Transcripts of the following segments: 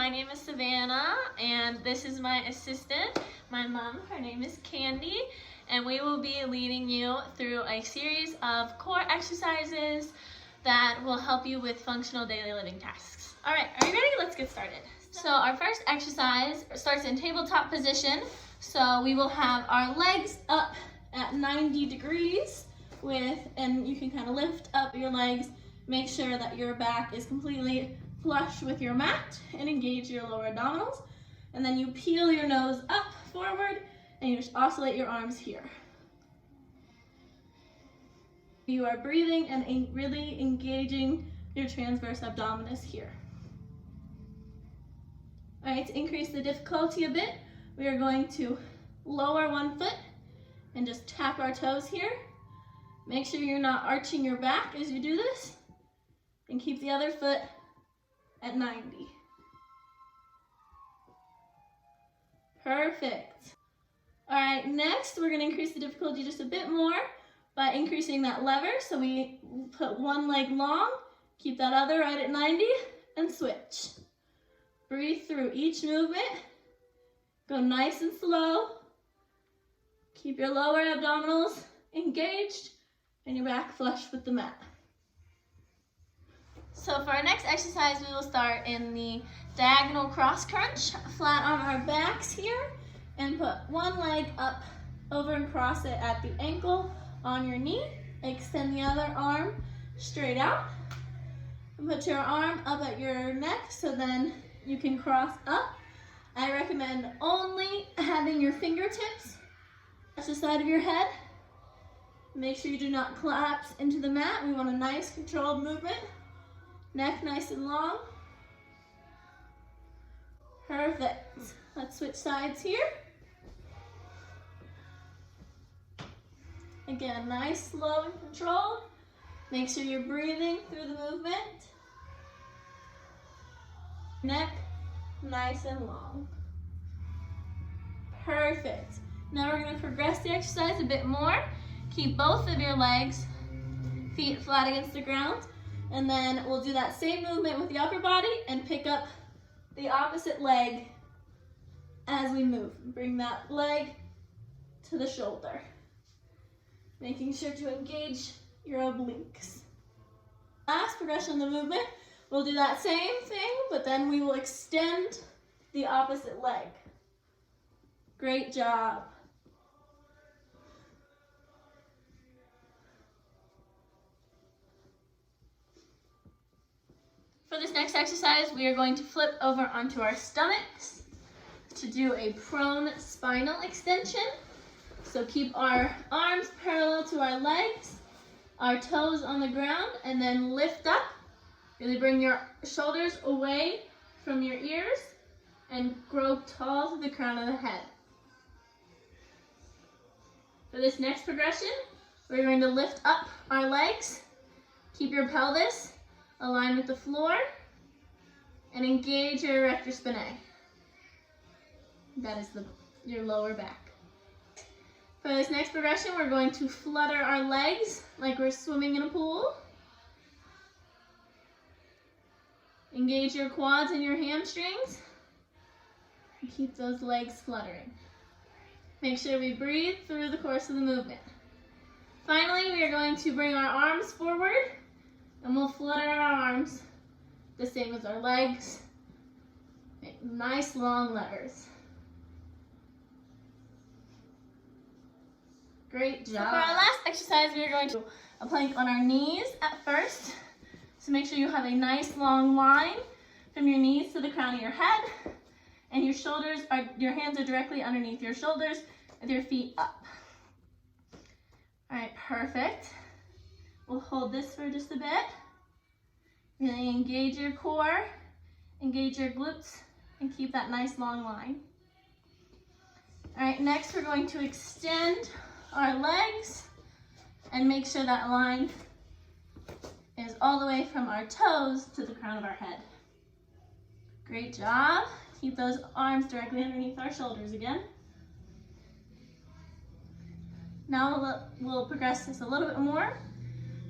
my name is Savannah, and this is my assistant, my mom. Her name is Candy, and we will be leading you through a series of core exercises that will help you with functional daily living tasks. All right, are you ready? Let's get started. So our first exercise starts in tabletop position. So we will have our legs up at 90 degrees and you can kind of lift up your legs. Make sure that your back is completely flush with your mat and engage your lower abdominals. And then you peel your nose up forward and you just oscillate your arms here. You are breathing and really engaging your transverse abdominis here. All right, to increase the difficulty a bit, we are going to lower one foot and just tap our toes here. Make sure you're not arching your back as you do this, and keep the other foot at 90. Perfect. All right, next we're gonna increase the difficulty just a bit more by increasing that lever. So we put one leg long, keep that other right at 90, and switch. Breathe through each movement. Go nice and slow. Keep your lower abdominals engaged and your back flush with the mat. So for our next exercise, we will start in the diagonal cross crunch, flat on our backs here, and put one leg up over and cross it at the ankle on your knee. Extend the other arm straight out. And put your arm up at your neck so then you can cross up. I recommend only having your fingertips touch the side of your head. Make sure you do not collapse into the mat. We want a nice controlled movement. Neck nice and long. Perfect. Let's switch sides here. Again, nice, slow, and controlled. Make sure you're breathing through the movement. Neck nice and long. Perfect. Now we're going to progress the exercise a bit more. Keep both of your legs, feet flat against the ground, and then we'll do that same movement with the upper body and pick up the opposite leg as we move. Bring that leg to the shoulder, making sure to engage your obliques. Last progression of the movement, we'll do that same thing, but then we will extend the opposite leg. Great job. For this next exercise, we are going to flip over onto our stomachs to do a prone spinal extension. So keep our arms parallel to our legs, our toes on the ground, and then lift up. Really bring your shoulders away from your ears and grow tall to the crown of the head. For this next progression, we're going to lift up our legs, keep your pelvis aligned with the floor, and engage your erector spinae. That is your lower back. For this next progression, we're going to flutter our legs like we're swimming in a pool. Engage your quads and your hamstrings, and keep those legs fluttering. Make sure we breathe through the course of the movement. Finally, we are going to bring our arms forward, and we'll flutter our arms the same as our legs. Make nice long levers. Great job. So for our last exercise, we are going to do a plank on our knees at first. So make sure you have a nice long line from your knees to the crown of your head, and your hands are directly underneath your shoulders with your feet up. All right, perfect. We'll hold this for just a bit. Really engage your core, engage your glutes, and keep that nice long line. All right, next we're going to extend our legs and make sure that line is all the way from our toes to the crown of our head. Great job. Keep those arms directly underneath our shoulders again. Now we'll progress this a little bit more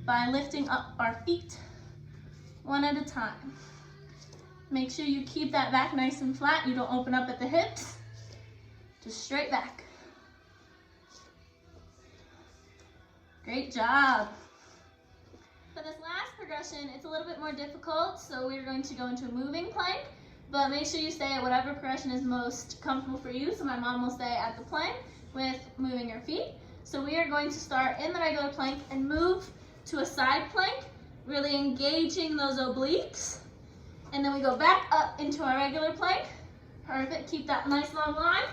by lifting up our feet one at a time. Make sure you keep that back nice and flat. You don't open up at the hips. Just straight back. Great job. For this last progression, it's a little bit more difficult, so we're going to go into a moving plank, but make sure you stay at whatever progression is most comfortable for you. So my mom will stay at the plank with moving her feet. So we are going to start in the regular plank and move to a side plank, really engaging those obliques. And then we go back up into our regular plank. Perfect, keep that nice long line.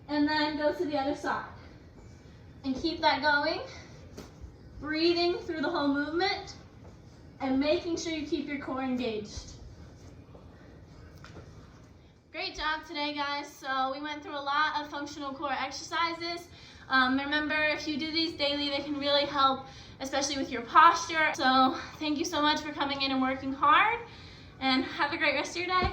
And then go to the other side. And keep that going. Breathing through the whole movement. And making sure you keep your core engaged. Great job today, guys. So we went through a lot of functional core exercises. Remember, if you do these daily, they can really help, especially with your posture. So thank you so much for coming in and working hard. And have a great rest of your day.